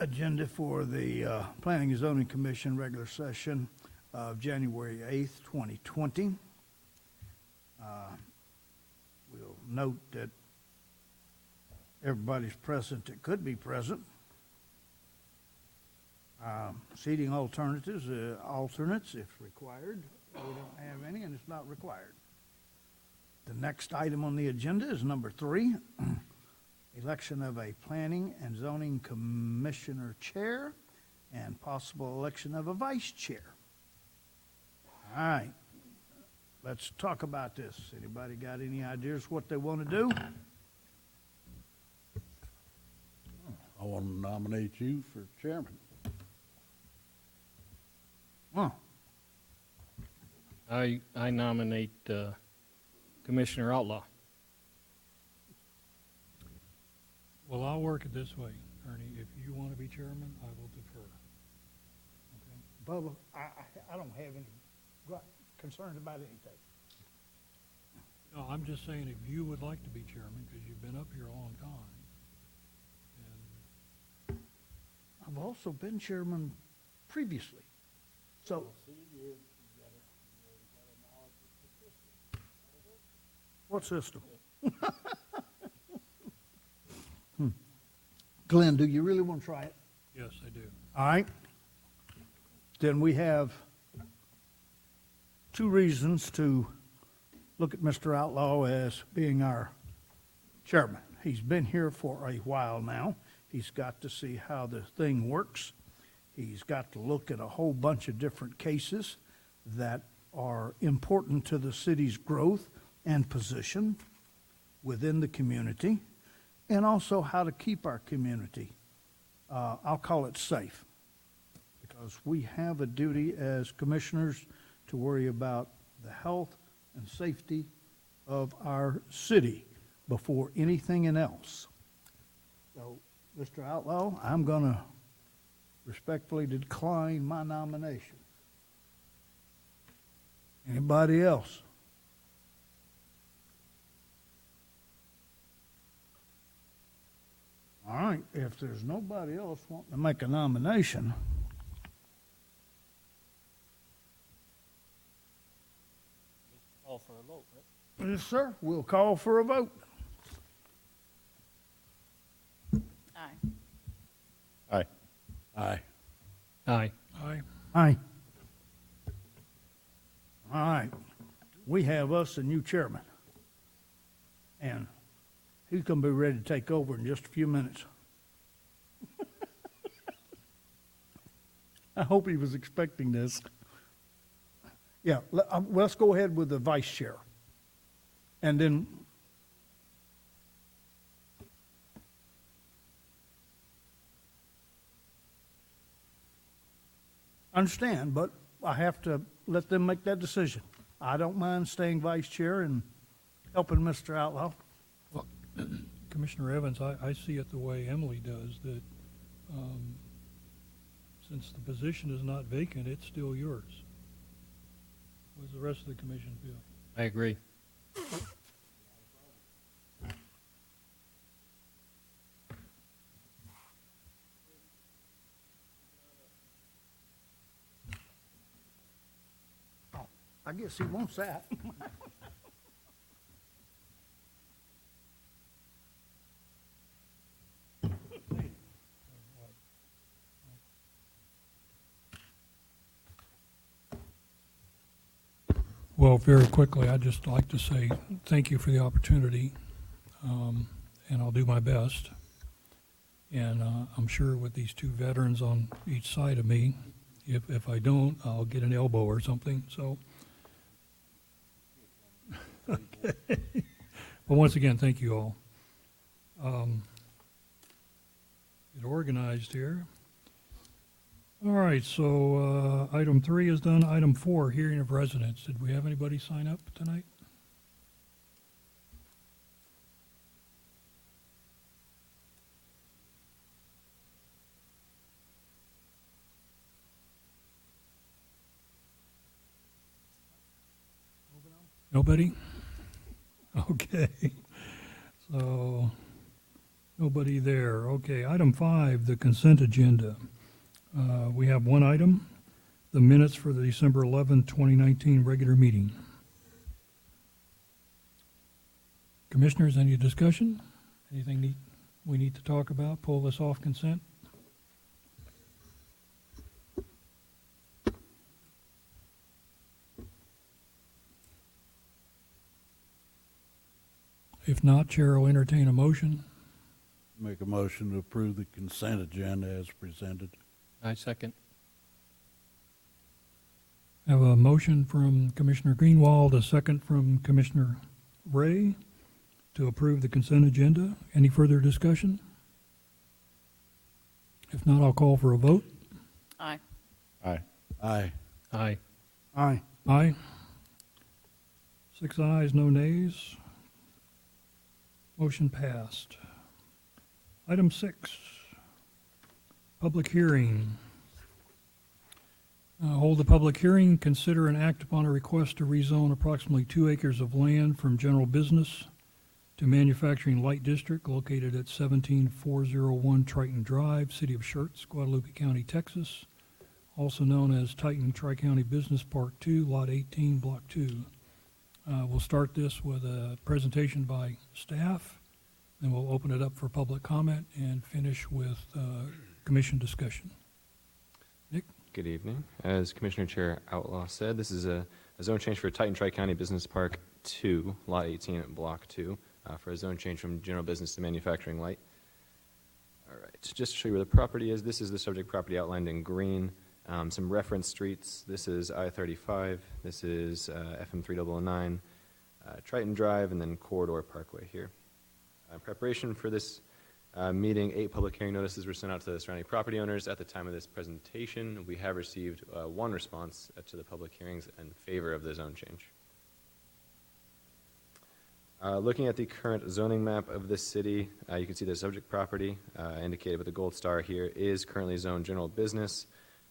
agenda for the Planning and Zoning Commission regular session of January 8th, 2020. We'll note that everybody's present that could be present. Seating alternatives, alternates if required. We don't have any, and it's not required. The next item on the agenda is number 3, election of a Planning and Zoning Commissioner Chair and possible election of a Vice Chair. All right, let's talk about this. Anybody got any ideas what they want to do? I want to nominate you for chairman. Huh. I nominate Commissioner Outlaw. Well, I'll work it this way, Ernie. If you want to be chairman, I will defer. Okay? Bubba, I don't have any concerns about anything. No, I'm just saying if you would like to be chairman, because you've been up here a long time. And I've also been chairman previously. So, what system? Glenn, do you really want to try it? yes, I do. All right. Then we have 2 reasons to look at Mr. Outlaw as being our chairman. He's been here for a while now. He's got to see how the thing works. He's got to look at a whole bunch of different cases that are important to the city's growth and position within the community, and also how to keep our community, I'll call it safe, because we have a duty as commissioners to worry about the health and safety of our city before anything else. So, Mr. Outlaw, I'm going to respectfully decline my nomination. Anybody else? All right, if there's nobody else wanting to make a nomination, Call for a vote, right? yes, sir, we'll call for a vote. Aye. Aye. Aye. Aye. Aye. Aye. All right, we have us a new chairman, and he's going to be ready to take over in just a few minutes. I hope he was expecting this. Yeah, let's go ahead with the vice chair. And then understand, but I have to let them make that decision. I don't mind staying vice chair and helping Mr. Outlaw. Well, Commissioner Evans, I see it the way Emily does, that since the position is not vacant, it's still yours. What does the rest of the commission feel? I agree. Oh, I guess he wants that. Well, very quickly, I'd just like to say thank you for the opportunity, and I'll do my best. And I'm sure with these 2 veterans on each side of me, if I don't, I'll get an elbow or something. So, okay. But once again, thank you all. Get organized here. All right, so item 3 is done. Item 4, hearing of residents. Did we have anybody sign up tonight? Nobody? Okay. So Nobody there. Okay, item 5, the consent agenda. We have one item, the minutes for the December 11, 2019 regular meeting. Commissioners, any discussion? Anything we need to talk about? Pull this off consent? If not, Chair will entertain a motion. Make a motion to approve the consent agenda as presented. I second. I have a motion from Commissioner Greenwald, a second from Commissioner Ray to approve the consent agenda. Any further discussion? If not, I'll call for a vote. Aye. Aye. Aye. Aye. Aye. 6 ayes, no nays. Motion passed. Item 6, public hearing. Hold a public hearing, consider and act upon a request to rezone approximately 2 acres of land from general business to manufacturing light district located at 17401 Triton Drive, City of Schertz, Guadalupe County, Texas, also known as Titan Tri-County Business Park 2, Lot 18, Block 2. We'll start this with a presentation by staff, then we'll open it up for public comment and finish with commission discussion. Nick? Good evening. As Commissioner Chair Outlaw said, this is a zone change for Titan Tri-County Business Park 2, Lot 18 at Block 2, for a zone change from general business to manufacturing light. All right, just to show you where the property is, this is the subject property outlined in green. Some reference streets. This is I-35. This is FM 3009, Triton Drive, and then Corridor Parkway here. In preparation for this meeting, 8 public hearing notices were sent out to the surrounding property owners. At the time of this presentation, we have received 1 response to the public hearings in favor of the zone change. Looking at the current zoning map of this city, you can see the subject property indicated with the gold star here is currently zoned general business,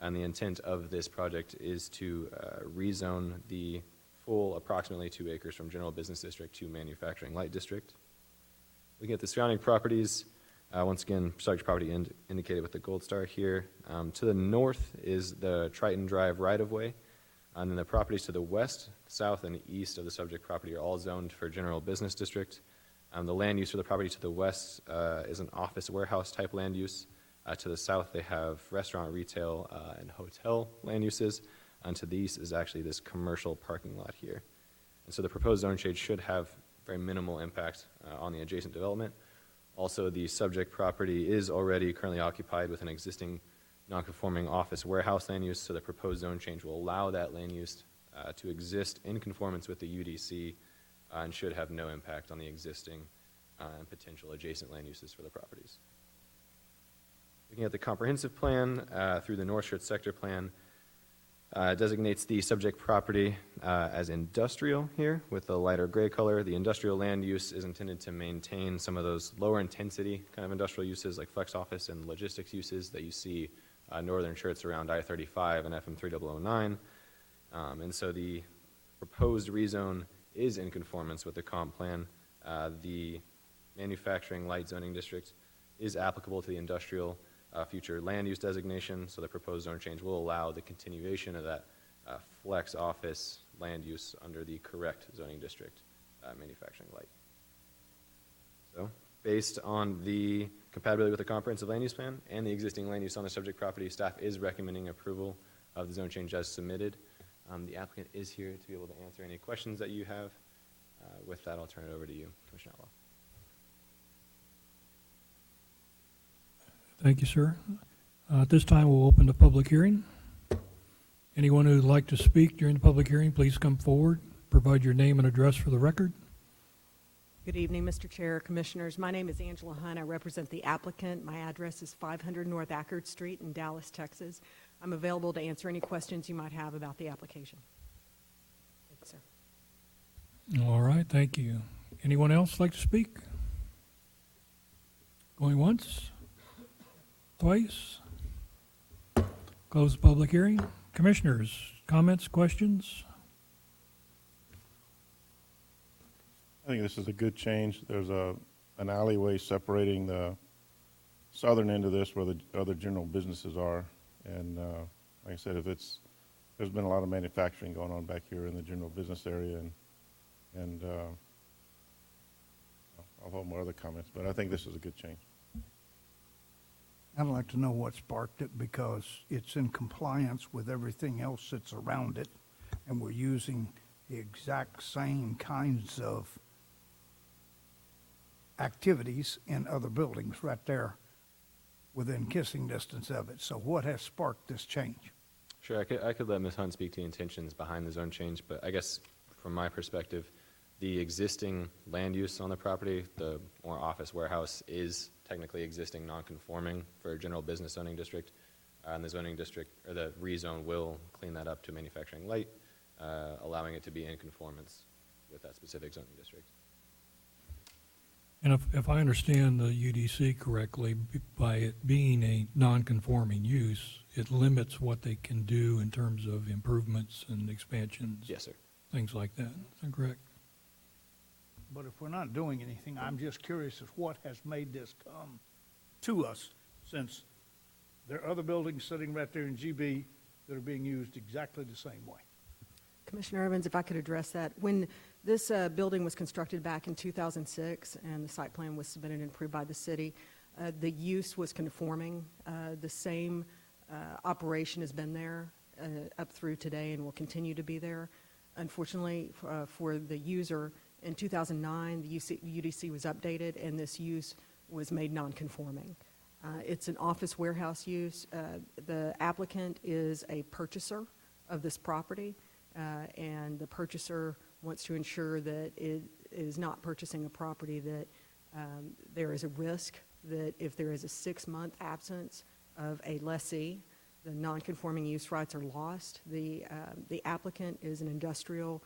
and the intent of this project is to rezone the full approximately 2 acres from general business district to manufacturing light district. Looking at the surrounding properties, once again, subject property indicated with the gold star here. To the north is the Triton Drive right-of-way, and then the properties to the west, south, and east of the subject property are all zoned for general business district. The land use for the property to the west is an office warehouse type land use. To the south, they have restaurant, retail, and hotel land uses. And to the east is actually this commercial parking lot here. And so the proposed zone change should have very minimal impact on the adjacent development. Also, the subject property is already currently occupied with an existing non-conforming office warehouse land use, so the proposed zone change will allow that land use to exist in conformance with the UDC and should have no impact on the existing and potential adjacent land uses for the properties. Looking at the comprehensive plan through the North Schertz sector plan, designates the subject property as industrial here with the lighter gray color. The industrial land use is intended to maintain some of those lower intensity kind of industrial uses like flex office and logistics uses that you see northern Schertz around I-35 and FM 3009. And so the proposed rezone is in conformance with the comp plan. The manufacturing light zoning district is applicable to the industrial future land use designation, so the proposed zone change will allow the continuation of that flex office land use under the correct zoning district manufacturing light. So based on the compatibility with the comprehensive land use plan and the existing land use on the subject property, staff is recommending approval of the zone change as submitted. The applicant is here to be able to answer any questions that you have. With that, I'll turn it over to you, Commissioner Outlaw. Thank you, sir. At this time, we'll open the public hearing. Anyone who would like to speak during the public hearing, please come forward. Provide your name and address for the record. Good evening, Mr. Chair, Commissioners. My name is Angela Hunt. I represent the applicant. My address is 500 North Ackard Street in Dallas, Texas. I'm available to answer any questions you might have about the application. Thank you, sir. All right, thank you. Anyone else like to speak? Going once? Twice? Close the public hearing. Commissioners, comments, questions? I think this is a good change. There's a an alleyway separating the southern end of this where the other general businesses are. And like I said, there's been a lot of manufacturing going on back here in the general business area, and I'll hold my other comments, but I think this is a good change. I'd like to know what sparked it, because it's in compliance with everything else that's around it, and we're using the exact same kinds of activities in other buildings right there within kissing distance of it. So what has sparked this change? Sure, I could let Ms. Hunt speak to the intentions behind the zone change, but I guess from my perspective, the existing land use on the property, the more office warehouse, is technically existing non-conforming for a general business zoning district. And the zoning district, or the rezone, will clean that up to manufacturing light, allowing it to be in conformance with that specific zoning district. And if I understand the UDC correctly, by it being a non-conforming use, it limits what they can do in terms of improvements and expansions. Yes, sir. Things like that. Is that correct? But if we're not doing anything, I'm just curious as what has made this come to us, since there are other buildings sitting right there in GB that are being used exactly the same way. Commissioner Evans, if I could address that. When this building was constructed back in 2006 and the site plan was submitted and approved by the city, the use was conforming. The same operation has been there up through today and will continue to be there. Unfortunately, for the user, in 2009, the UDC was updated and this use was made non-conforming. It's an office warehouse use. The applicant is a purchaser of this property, and the purchaser wants to ensure that it is not purchasing a property that there is a risk that if there is a 6-month absence of a lessee, the non-conforming use rights are lost. The applicant is an industrial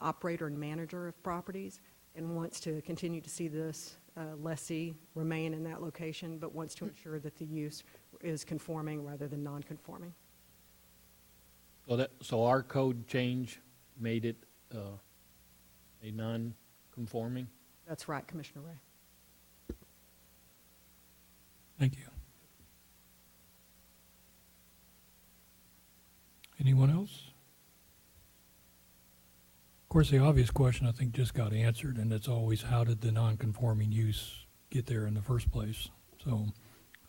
operator and manager of properties and wants to continue to see this lessee remain in that location, but wants to ensure that the use is conforming rather than non-conforming. So our code change made it a non-conforming? That's right, Commissioner Ray. Thank you. Anyone else? Of course, the obvious question, I think, just got answered, and it's always, how did the non-conforming use get there in the first place? So,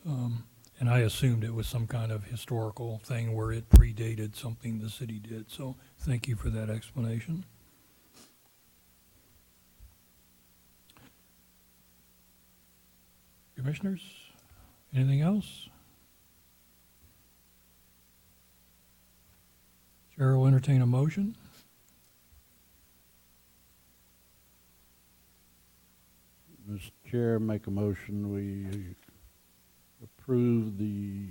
and I assumed it was some kind of historical thing where it predated something the city did. So thank you for that explanation. Commissioners, anything else? Chair will entertain a motion. Mr. Chair, make a motion, we approve the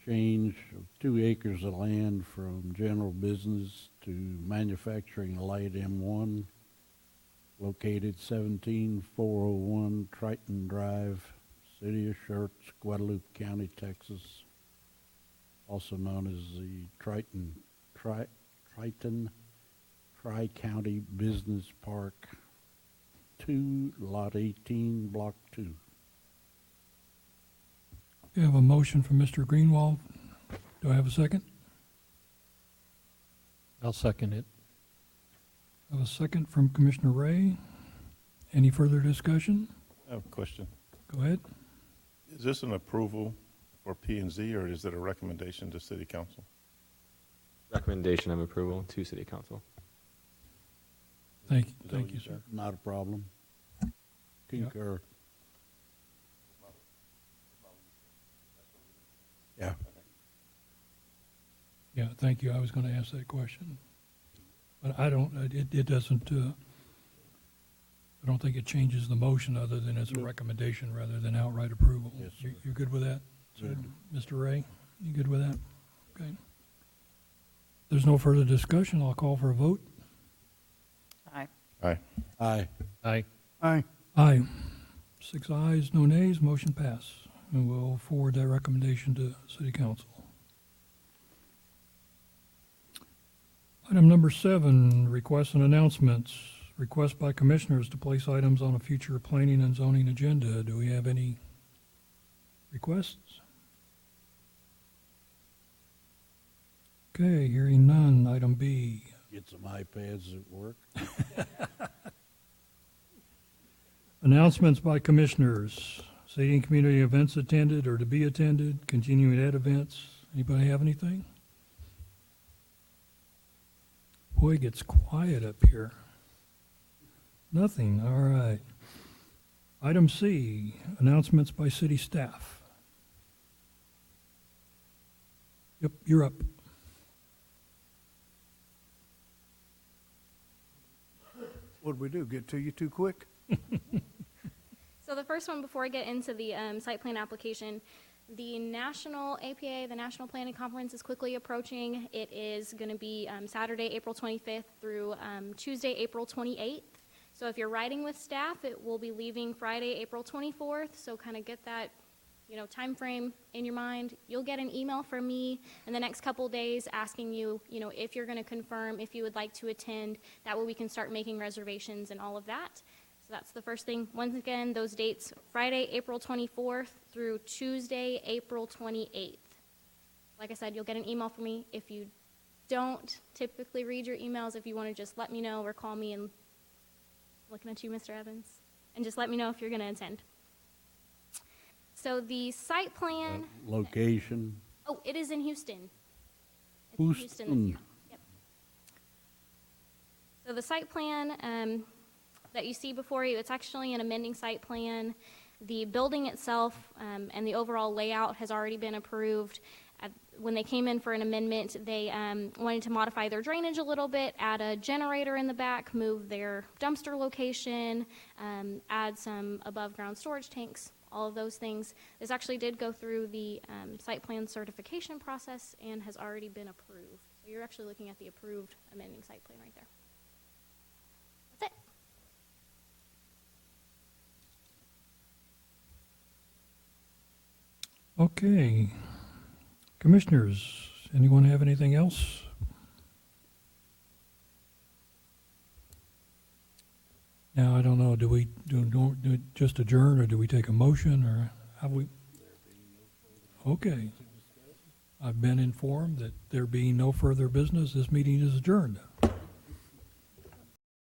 change of 2 acres of land from general business to manufacturing light M1, located 17401 Triton Drive, City of Schertz, Guadalupe County, Texas, also known as the Triton Tri-County Business Park 2, Lot 18, Block 2. We have a motion from Mr. Greenwald. Do I have a second? I'll second it. I have a second from Commissioner Ray. Any further discussion? I have a question. Go ahead. Is this an approval for P&Z, or is it a recommendation to City Council? Recommendation of approval to City Council. Thank Is that you, what you sir. said? Not a problem. Concur. Yeah. Yeah, thank you. I was going to ask that question. But I don't, it doesn't, I don't think it changes the motion other than it's a recommendation rather than outright approval. Yes, sir. You're good with that? Good. Mr. Ray, you good with that? Okay. There's no further discussion. I'll call for a vote. Aye. Aye. Aye. Aye. Aye. Aye. 6 ayes, no nays, motion pass. And we'll forward that recommendation to City Council. Item number 7, requests and announcements. request by commissioners to place items on a future planning and zoning agenda. Do we have any requests? Okay, hearing none. Item B. Get some iPads at work. Announcements by commissioners. City and community events attended or to be attended, continuing ed events. Anybody have anything? Boy, it gets quiet up here. Nothing, all right. Item C, announcements by city staff. Yep, you're up. What'd we do, get to you too quick? So the first one, before I get into the site plan application, the National APA, the National Planning Conference, is quickly approaching. It is going to be Saturday, April 25th through Tuesday, April 28th. So if you're riding with staff, it will be leaving Friday, April 24th. So kind of get that, time frame in your mind. You'll get an email from me in the next couple days asking you, if you're going to confirm, if you would like to attend. That way we can start making reservations and all of that. So that's the first thing. Once again, those dates, Friday, April 24th through Tuesday, April 28th. Like I said, you'll get an email from me. If you don't typically read your emails, if you want to just let me know or call me, and looking at you, Mr. Evans, and just let me know if you're going to attend. So the site plan. Location. Oh, it is in Houston. It's in Houston this year. Yep. So the site plan that you see before you, it's actually an amending site plan. The building itself and the overall layout has already been approved. When they came in for an amendment, they wanted to modify their drainage a little bit, add a generator in the back, move their dumpster location, add some above-ground storage tanks, all of those things. This actually did go through the site plan certification process and has already been approved. So you're actually looking at the approved amending site plan right there. That's it. Okay. Commissioners, anyone have anything else? Now, I don't know, do we do just adjourn, or do we take a motion, or have we? Okay. I've been informed that there being no further business, this meeting is adjourned.